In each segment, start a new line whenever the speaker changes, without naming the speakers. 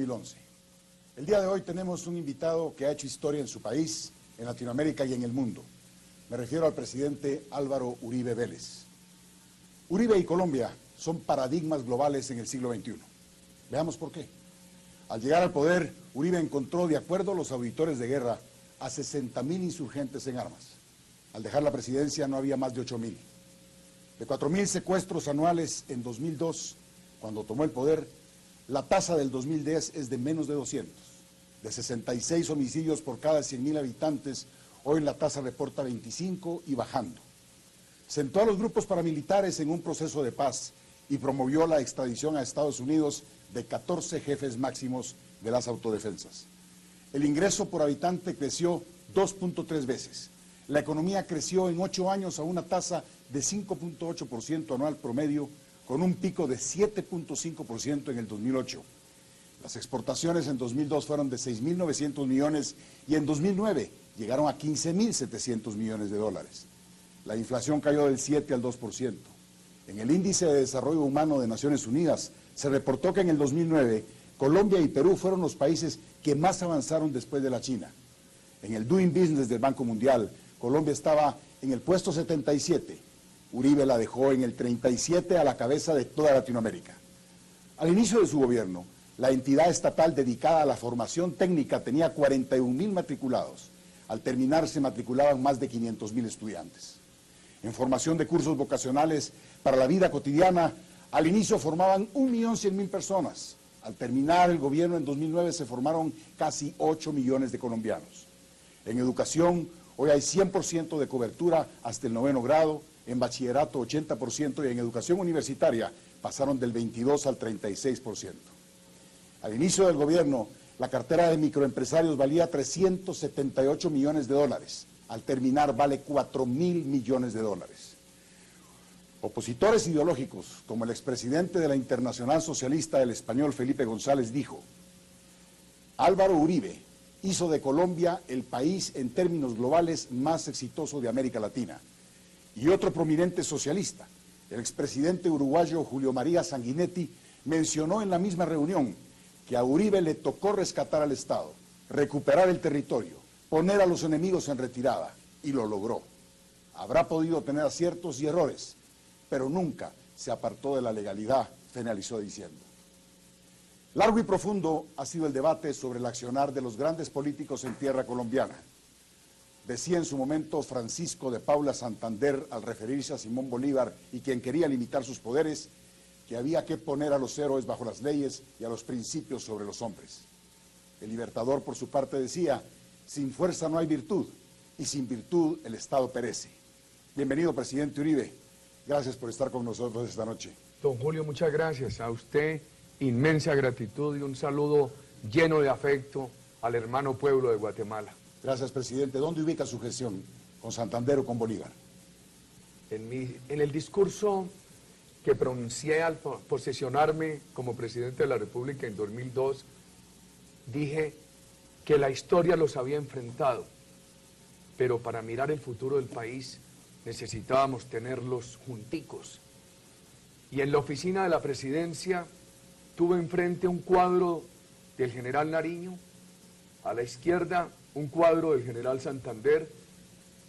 2011. El día de hoy tenemos un invitado que ha hecho historia en su país, en Latinoamérica y en el mundo. Me refiero al presidente Álvaro Uribe Vélez. Uribe y Colombia son paradigmas globales en el siglo XXI. Veamos por qué. Al llegar al poder, Uribe encontró, de acuerdo a los auditores de guerra, a 60.000 insurgentes en armas. Al dejar la presidencia no había más de 8.000. De 4.000 secuestros anuales en 2002, cuando tomó el poder, la tasa del 2010 es de menos de 200. De 66 homicidios por cada 100.000 habitantes, hoy la tasa reporta 25 y bajando. Sentó a los grupos paramilitares en un proceso de paz y promovió la extradición a Estados Unidos de 14 jefes máximos de las autodefensas. El ingreso por habitante creció 2.3 veces. La economía creció en 8 años a una tasa de 5.8% anual promedio, con un pico de 7.5% en el 2008. Las exportaciones en 2002 fueron de 6.900 millones y en 2009 llegaron a 15.700 millones de dólares. La inflación cayó del 7 al 2%. En el Índice de Desarrollo Humano de Naciones Unidas se reportó que en el 2009 Colombia y Perú fueron los países que más avanzaron después de la China. En el Doing Business del Banco Mundial, Colombia estaba en el puesto 77. Uribe la dejó en el 37 a la cabeza de toda Latinoamérica. Al inicio de su gobierno, la entidad estatal dedicada a la formación técnica tenía 41.000 matriculados. Al terminar se matriculaban más de 500.000 estudiantes. En formación de cursos vocacionales para la vida cotidiana, al inicio formaban 1.100.000 personas. Al terminar el gobierno en 2009 se formaron casi 8 millones de colombianos. En educación, hoy hay 100% de cobertura hasta el 9º grado, en bachillerato 80% y en educación universitaria pasaron del 22 al 36%. Al inicio del gobierno, la cartera de microempresarios valía 378 millones de dólares. Al terminar vale 4.000 millones de dólares. Opositores ideológicos, como el expresidente de la Internacional Socialista, el español Felipe González, dijo: Álvaro Uribe hizo de Colombia el país en términos globales más exitoso de América Latina. Y otro prominente socialista, el expresidente uruguayo Julio María Sanguinetti, mencionó en la misma reunión que a Uribe le tocó rescatar al Estado, recuperar el territorio, poner a los enemigos en retirada, y lo logró. Habrá podido tener aciertos y errores, pero nunca se apartó de la legalidad, finalizó diciendo. Largo y profundo ha sido el debate sobre el accionar de los grandes políticos en tierra colombiana. Decía en su momento Francisco de Paula Santander al referirse a Simón Bolívar y quien quería limitar sus poderes, que había que poner a los héroes bajo las leyes y a los principios sobre los hombres. El Libertador, por su parte, decía: sin fuerza no hay virtud, y sin virtud el Estado perece. Bienvenido, presidente Uribe. Gracias por estar con nosotros esta noche.
Don Julio, muchas gracias. A usted, inmensa gratitud y un saludo lleno de afecto al hermano pueblo de Guatemala.
Gracias, presidente. ¿Dónde ubica su gestión? ¿Con Santander o con Bolívar?
En el discurso que pronuncié al posesionarme como presidente de la República en 2002, dije que la historia los había enfrentado, pero para mirar el futuro del país necesitábamos tenerlos junticos. Y en la oficina de la presidencia tuve enfrente un cuadro del general Nariño, a la izquierda un cuadro del general Santander,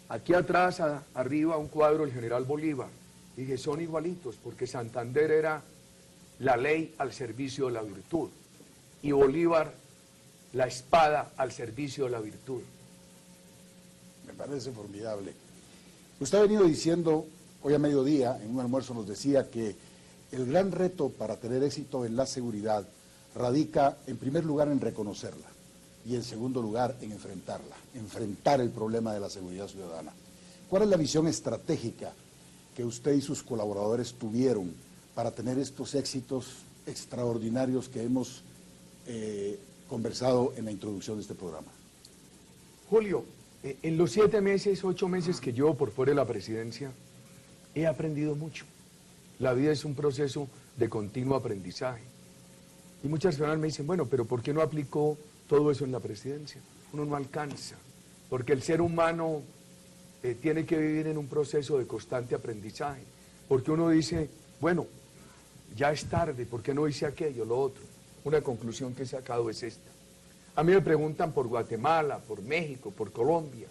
aquí atrás, arriba, un cuadro del general Bolívar. Dije, son igualitos, porque Santander era la ley al servicio de la virtud, y Bolívar la espada al servicio de la virtud.
Me parece formidable. Usted ha venido diciendo, hoy a mediodía, en un almuerzo nos decía que el gran reto para tener éxito en la seguridad radica, en primer lugar, en reconocerla y, en segundo lugar, en enfrentarla, enfrentar el problema de la seguridad ciudadana. ¿Cuál es la visión estratégica que usted y sus colaboradores tuvieron para tener estos éxitos extraordinarios que hemos conversado en la introducción de este programa?
Julio, en los 7 meses, 8 meses que llevo por fuera de la presidencia, he aprendido mucho. La vida es un proceso de continuo aprendizaje. Y muchas personas me dicen, bueno, pero ¿por qué no aplicó todo eso en la presidencia? Uno no alcanza, porque el ser humano tiene que vivir en un proceso de constante aprendizaje, porque uno dice, bueno, ya es tarde, ¿por qué no hice aquello, lo otro? una conclusión que he sacado es esta. A mí me preguntan por Guatemala, por México, por Colombia,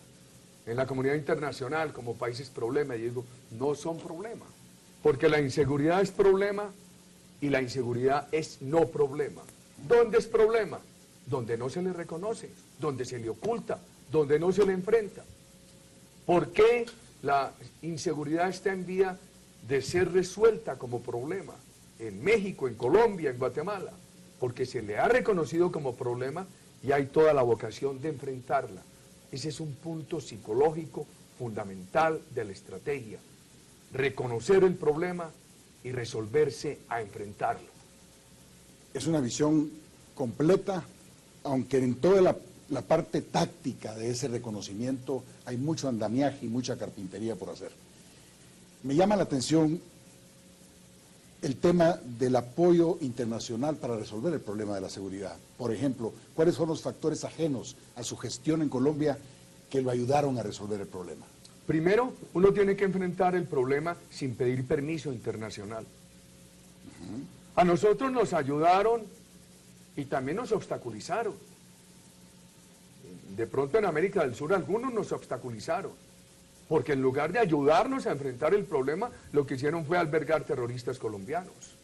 en la comunidad internacional como países problema, y digo, no son problema, porque la inseguridad es problema y la inseguridad es no problema. ¿Dónde es problema? Donde no se le reconoce, donde se le oculta, donde no se le enfrenta. ¿Por qué la inseguridad está en vía de ser resuelta como problema en México, en Colombia, en Guatemala? Porque se le ha reconocido como problema y hay toda la vocación de enfrentarla. Ese es un punto psicológico fundamental de la estrategia. Reconocer el problema y resolverse a enfrentarlo.
Es una visión completa, aunque en toda la parte táctica de ese reconocimiento hay mucho andamiaje y mucha carpintería por hacer. Me llama la atención el tema del apoyo internacional para resolver el problema de la seguridad. Por ejemplo, ¿cuáles son los factores ajenos a su gestión en Colombia que lo ayudaron a resolver el problema?
Primero, uno tiene que enfrentar el problema sin pedir permiso internacional. A nosotros nos ayudaron y también nos obstaculizaron. De pronto en América del Sur algunos nos obstaculizaron, porque en lugar de ayudarnos a enfrentar el problema, lo que hicieron fue albergar terroristas colombianos.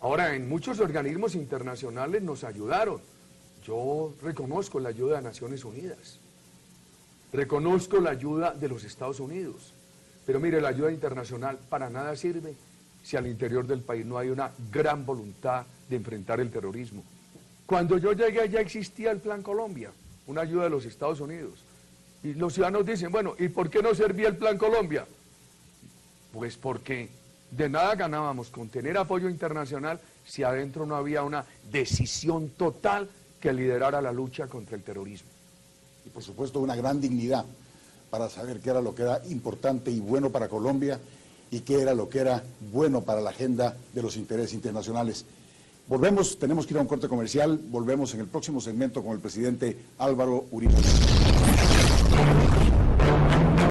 Ahora, en muchos organismos internacionales nos ayudaron. Yo reconozco la ayuda de Naciones Unidas, reconozco la ayuda de los Estados Unidos, pero mire, la ayuda internacional para nada sirve si al interior del país no hay una gran voluntad de enfrentar el terrorismo. Cuando yo llegué allá existía el Plan Colombia, una ayuda de los Estados Unidos. Y los ciudadanos dicen, bueno, ¿y por qué no servía el Plan Colombia? Pues porque de nada ganábamos con tener apoyo internacional si adentro no había una decisión total que liderara la lucha contra el terrorismo.
Y por supuesto una gran dignidad para saber qué era lo que era importante y bueno para Colombia y qué era lo que era bueno para la agenda de los intereses internacionales. Volvemos, tenemos que ir a un corte comercial, volvemos en el próximo segmento con el presidente Álvaro Uribe.